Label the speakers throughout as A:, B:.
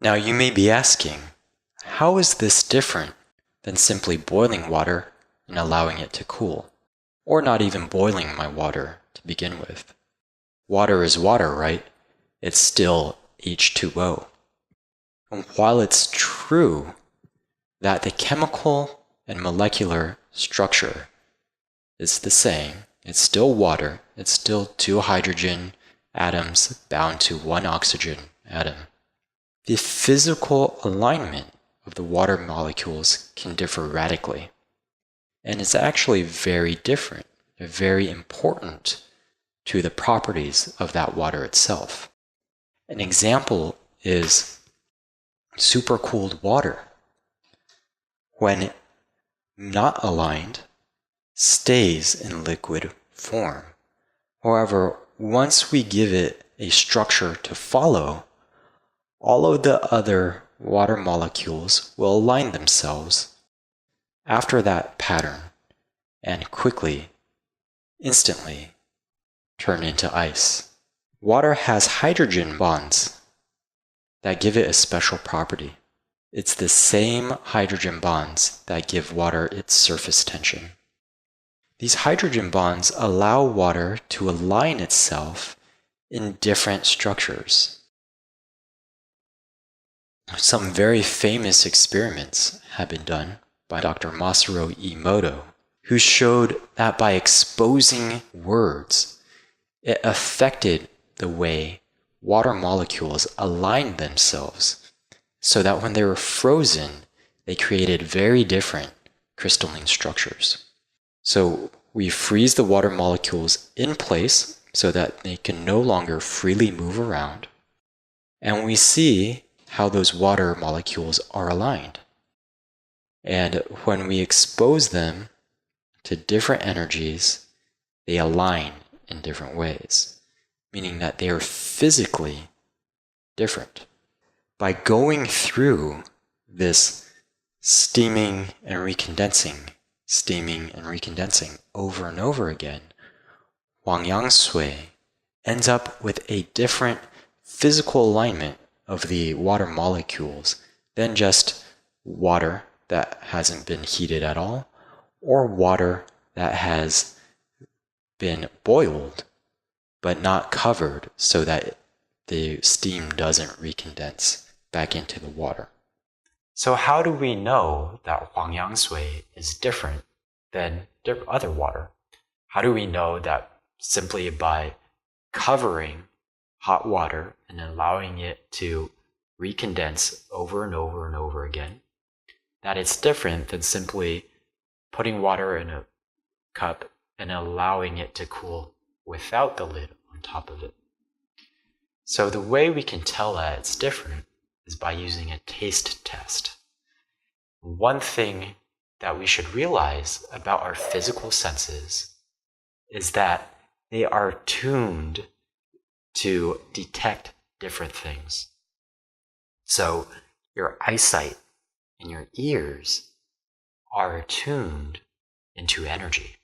A: Now you may be asking, how is this different than simply boiling water and allowing it to cool, or not even boiling my water to begin with? Water is water, right? It's still H2O. And while it's true that the chemical and molecular structure is the same, it's still water, it's still two hydrogen atoms bound to one oxygen atom, the physical alignment of the water molecules can differ radically. And it's actually very different, very important to the properties of that water itself. An example is supercooled water. When not aligned, stays in liquid form. However, once we give it a structure to follow, all of the other water molecules will align themselves after that pattern and quickly, instantly, turn into ice. Water has hydrogen bonds that give it a special property. It's the same hydrogen bonds that give water its surface tension. These hydrogen bonds allow water to align itself in different structures. Some very famous experiments have been done by Dr. Masaru Emoto, who showed that by exposing words, it affected the way water molecules aligned themselves so that when they were frozen, they created very different crystalline structures. So we freeze the water molecules in place so that they can no longer freely move around, and we see how those water molecules are aligned. And when we expose them to different energies, they align in different ways, meaning that they are physically different. By going through this steaming and recondensing over and over again, Huan Yang Shui ends up with a different physical alignment of the water molecules than just water that hasn't been heated at all, or water that has been boiled but not covered so that the steam doesn't recondense back into the water. So how do we know that Huan Yang Shui is different than other water? How do we know that simply by covering hot water and allowing it to recondense over and over and over again, that it's different than simply putting water in a cup and allowing it to cool without the lid on top of it? So the way we can tell that it's different is by using a taste test. One thing that we should realize about our physical senses is that they are tuned to detect different things. So your eyesight and your ears are attuned into energy.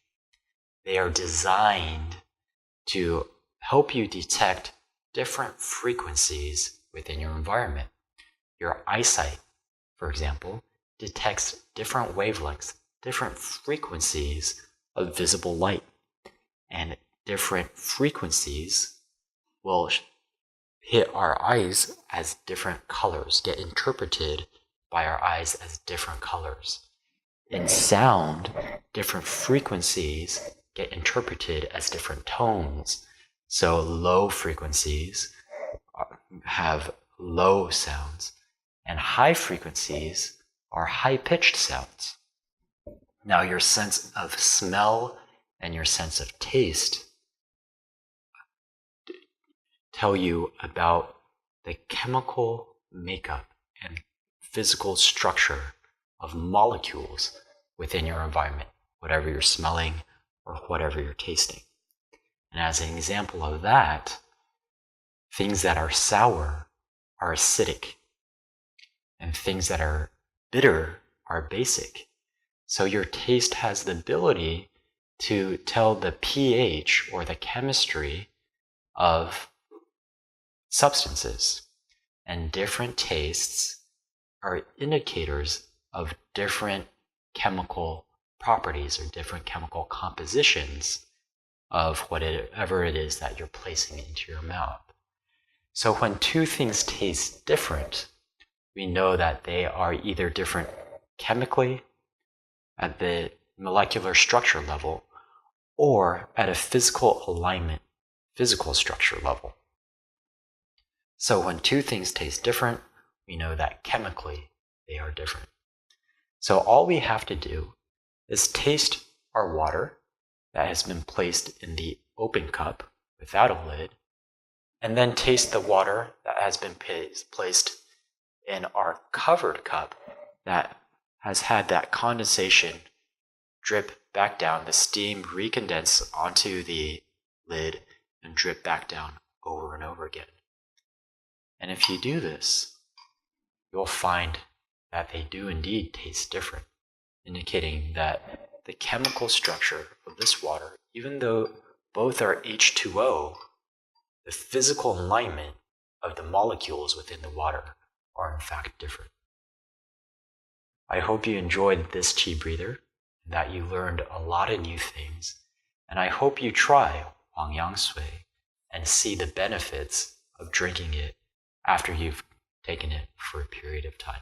A: They are designed to help you detect different frequencies within your environment. Your eyesight, for example, detects different wavelengths, different frequencies of visible light, and different frequencies will hit our eyes as different colors, get interpreted by our eyes as different colors. In sound, different frequencies get interpreted as different tones. So low frequencies have low sounds, and high frequencies are high-pitched sounds. Now your sense of smell and your sense of taste tell you about the chemical makeup and physical structure of molecules within your environment, whatever you're smelling or whatever you're tasting. And as an example of that, things that are sour are acidic, and things that are bitter are basic. So your taste has the ability to tell the pH or the chemistry of substances. and different tastes are indicators of different chemical properties or different chemical compositions of whatever it is that you're placing into your mouth. So when two things taste different, we know that they are either different chemically at the molecular structure level or at a physical alignment, physical structure level. So when two things taste different, we know that chemically they are different. So all we have to do is taste our water that has been placed in the open cup without a lid, and then taste the water that has been placed in our covered cup that has had that condensation drip back down, the steam recondense onto the lid and drip back down over and over again. And if you do this, you'll find that they do indeed taste different, indicating that the chemical structure of this water, even though both are H2O, the physical alignment of the molecules within the water are in fact different. I hope you enjoyed this tea breather, and that you learned a lot of new things, and I hope you try Huan Yang Shui and see the benefits of drinking it after you've taken it for a period of time.